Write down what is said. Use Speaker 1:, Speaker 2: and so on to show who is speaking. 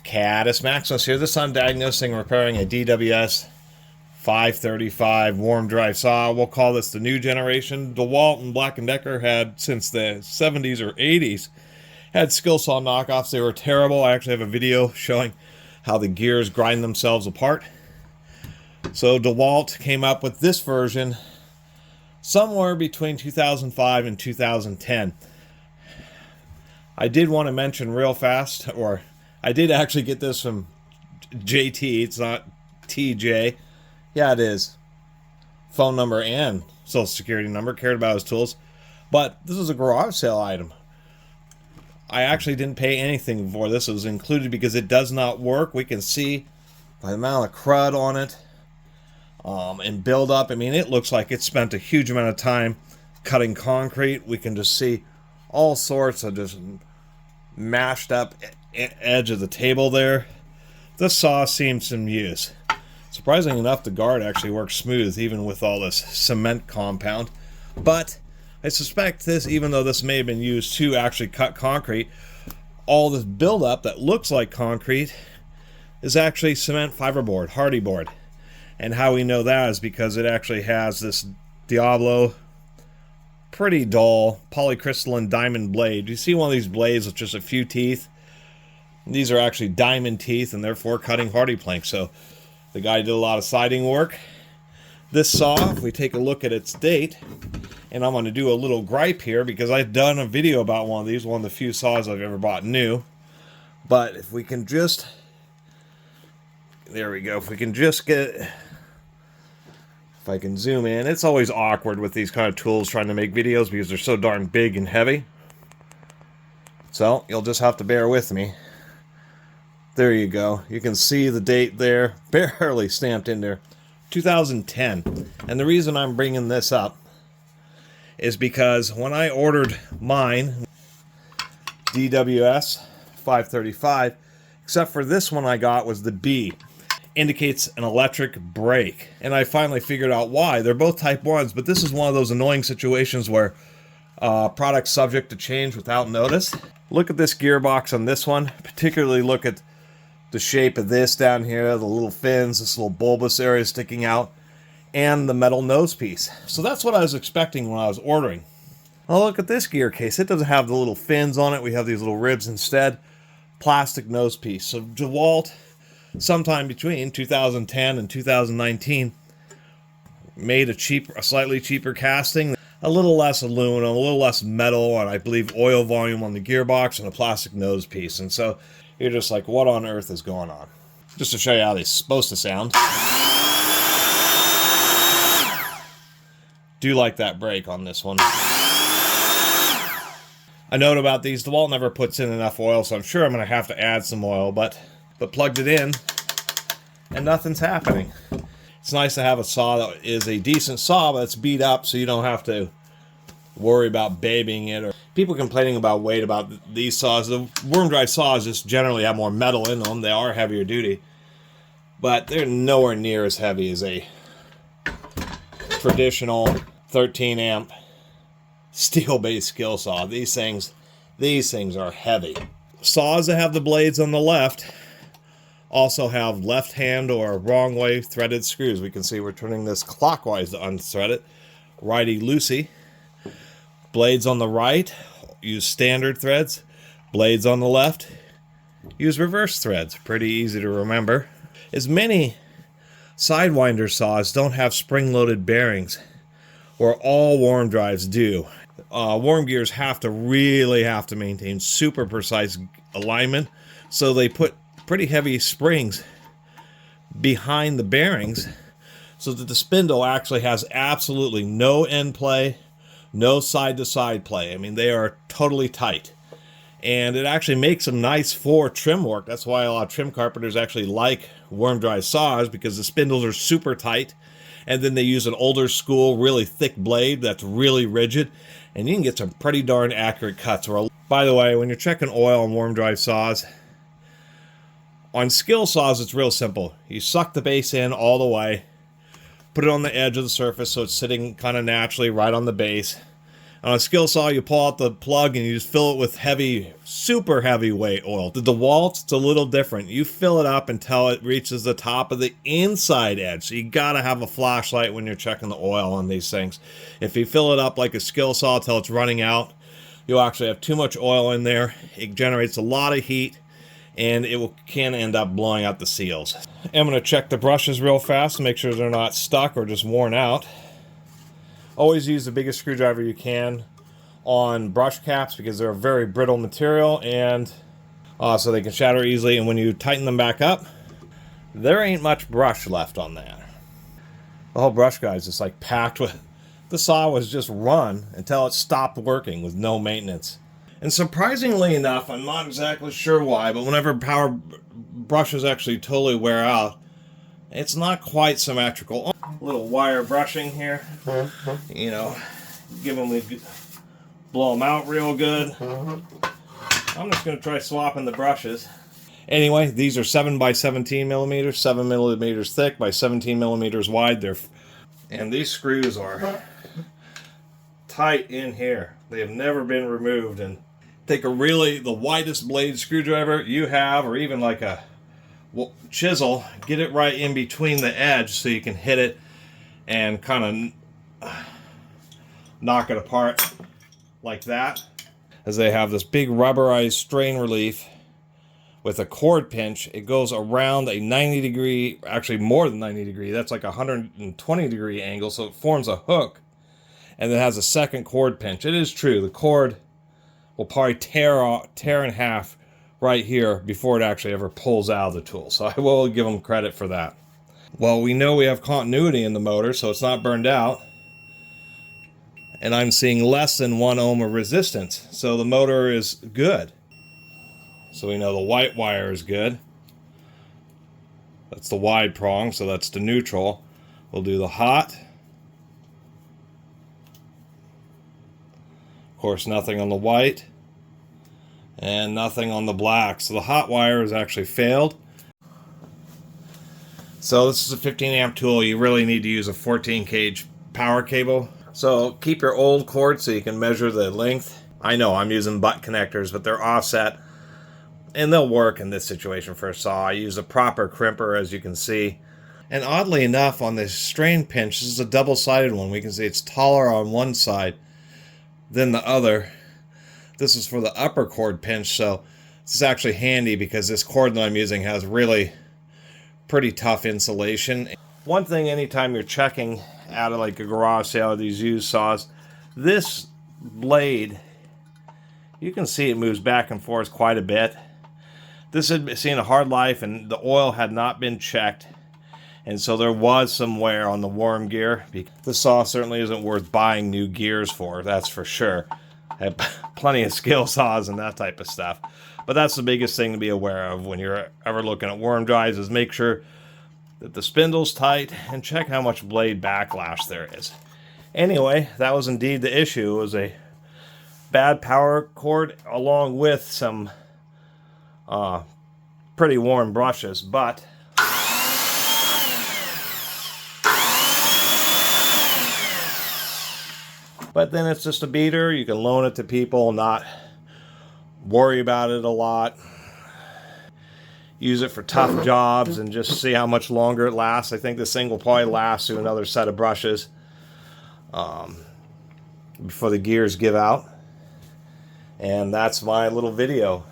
Speaker 1: Catus, Maximus here. This time diagnosing and repairing a DWS 535 warm drive saw. We'll call this the new generation. DeWalt and Black & Decker had, since the 70s or 80s, had skill saw knockoffs. They were terrible. I actually have a video showing how the gears grind themselves apart. So DeWalt came up with this version somewhere between 2005 and 2010. I did want to mention real fast, or I did actually get this from JT. It's not TJ. Yeah, it is. Phone number and social security number. Cared about his tools. But this is a garage sale item. I actually didn't pay anything for this. It was included because it does not work. We can see by the amount of crud on it and build up. I mean, it looks like it spent a huge amount of time cutting concrete. We can just see all sorts of just mashed up edge of the table there. This saw seems some use. Surprisingly enough, the guard actually works smooth even with all this cement compound. But I suspect this, even though this may have been used to actually cut concrete, all this buildup that looks like concrete is actually cement fiberboard, hardy board. And how we know that is because it actually has this Diablo, pretty dull polycrystalline diamond blade. You see one of these blades with just a few teeth? These are actually diamond teeth and therefore cutting hardy plank. So the guy did a lot of siding work. This saw, if we take a look at its date, and I'm going to do a little gripe here because I've done a video about one of these, one of the few saws I've ever bought new. But if we can just, there we go, if we can just get, if I can zoom in, it's always awkward with these kind of tools trying to make videos because they're so darn big and heavy. So you'll just have to bear with me. There you go. You can see the date there, barely stamped in there, 2010. And the reason I'm bringing this up is because when I ordered mine, DWS 535, except for this one I got was the B, indicates an electric brake. And I finally figured out why. They're both type 1s, but this is one of those annoying situations where product's subject to change without notice. Look at this gearbox on this one. Particularly look at the shape of this down here, the little fins, this little bulbous area sticking out, and the metal nose piece. So that's what I was expecting when I was ordering. Now look at this gear case. It doesn't have the little fins on it. We have these little ribs instead. Plastic nose piece. So DeWalt, sometime between 2010 and 2019, made a slightly cheaper casting, a little less aluminum, a little less metal, and I believe oil volume on the gearbox, and a plastic nose piece. And so you're just like, what on earth is going on? Just to show you how they're supposed to sound. Do like that brake on this one. A note about these, DeWalt never puts in enough oil, so I'm sure I'm going to have to add some oil, but plugged it in, and nothing's happening. It's nice to have a saw that is a decent saw, but it's beat up, so you don't have to worry about babying it, or people complaining about weight about these saws. The worm drive saws just generally have more metal in them. They are heavier duty, but they're nowhere near as heavy as a traditional 13 amp steel-based skill saw. These things are heavy. Saws that have the blades on the left also have left hand or wrong way threaded screws. We can see we're turning this clockwise to unthread it. Righty-loosey. Blades on the right use standard threads. Blades on the left use reverse threads. Pretty easy to remember. As many Sidewinder saws don't have spring-loaded bearings, where all worm drives do. Worm gears really have to maintain super precise alignment, so they put pretty heavy springs behind the bearings so that the spindle actually has absolutely no end play, no side-to-side play. I mean, they are totally tight. And it actually makes them nice for trim work. That's why a lot of trim carpenters actually like worm drive saws, because the spindles are super tight. And then they use an older school, really thick blade that's really rigid. And you can get some pretty darn accurate cuts. By the way, when you're checking oil on worm drive saws, on skill saws, it's real simple. You suck the base in all the way, put it on the edge of the surface so it's sitting kind of naturally right on the base. On a skill saw, you pull out the plug and you just fill it with heavy, super heavyweight oil. The DeWalt, it's a little different. You fill it up until it reaches the top of the inside edge. So you gotta have a flashlight when you're checking the oil on these things. If you fill it up like a skill saw until it's running out, you'll actually have too much oil in there. It generates a lot of heat, and can end up blowing out the seals. I'm gonna check the brushes real fast to make sure they're not stuck or just worn out. Always use the biggest screwdriver you can on brush caps because they're a very brittle material, and so they can shatter easily. And when you tighten them back up, there ain't much brush left on that. The whole brush guide is just like packed with. The saw was just run until it stopped working with no maintenance. And surprisingly enough, I'm not exactly sure why, but whenever power brushes actually totally wear out, it's not quite symmetrical. A little wire brushing here, you know, blow them out real good. I'm just going to try swapping the brushes. Anyway, these are 7 by 17 millimeters, 7 millimeters thick by 17 millimeters wide. And these screws are tight in here. They have never been removed. And take the widest blade screwdriver you have, or even like a chisel, get it right in between the edge so you can hit it and kind of knock it apart like that. As they have this big rubberized strain relief with a cord pinch, it goes around a 90 degree, actually more than 90 degree, that's like a 120 degree angle, so it forms a hook, and it has a second cord pinch. It is true, the cord will probably tear in half right here before it actually ever pulls out of the tool. So I will give them credit for that. Well, we know we have continuity in the motor, so it's not burned out. And I'm seeing less than 1 ohm of resistance. So the motor is good. So we know the white wire is good. That's the wide prong, so that's the neutral. We'll do the hot. Of course, nothing on the white. And nothing on the black. So the hot wire has actually failed. So this is a 15 amp tool. You really need to use a 14 gauge power cable. So keep your old cord so you can measure the length. I know I'm using butt connectors, but they're offset. And they'll work in this situation for a saw. I use a proper crimper, as you can see. And oddly enough, on this strain pinch, this is a double-sided one. We can see it's taller on one side than the other. This is for the upper cord pinch, so this is actually handy because this cord that I'm using has really pretty tough insulation. One thing, anytime you're checking out of like a garage sale or these used saws, this blade, you can see it moves back and forth quite a bit. This had seen a hard life and the oil had not been checked, and so there was some wear on the worm gear. The saw certainly isn't worth buying new gears for, that's for sure. I have plenty of skill saws and that type of stuff. But that's the biggest thing to be aware of when you're ever looking at worm drives, is make sure that the spindle's tight and check how much blade backlash there is. Anyway, that was indeed the issue. It was a bad power cord along with some pretty worn brushes, but then it's just a beater. You can loan it to people, not worry about it a lot. Use it for tough jobs and just see how much longer it lasts. I think this thing will probably last through another set of brushes before the gears give out. And that's my little video.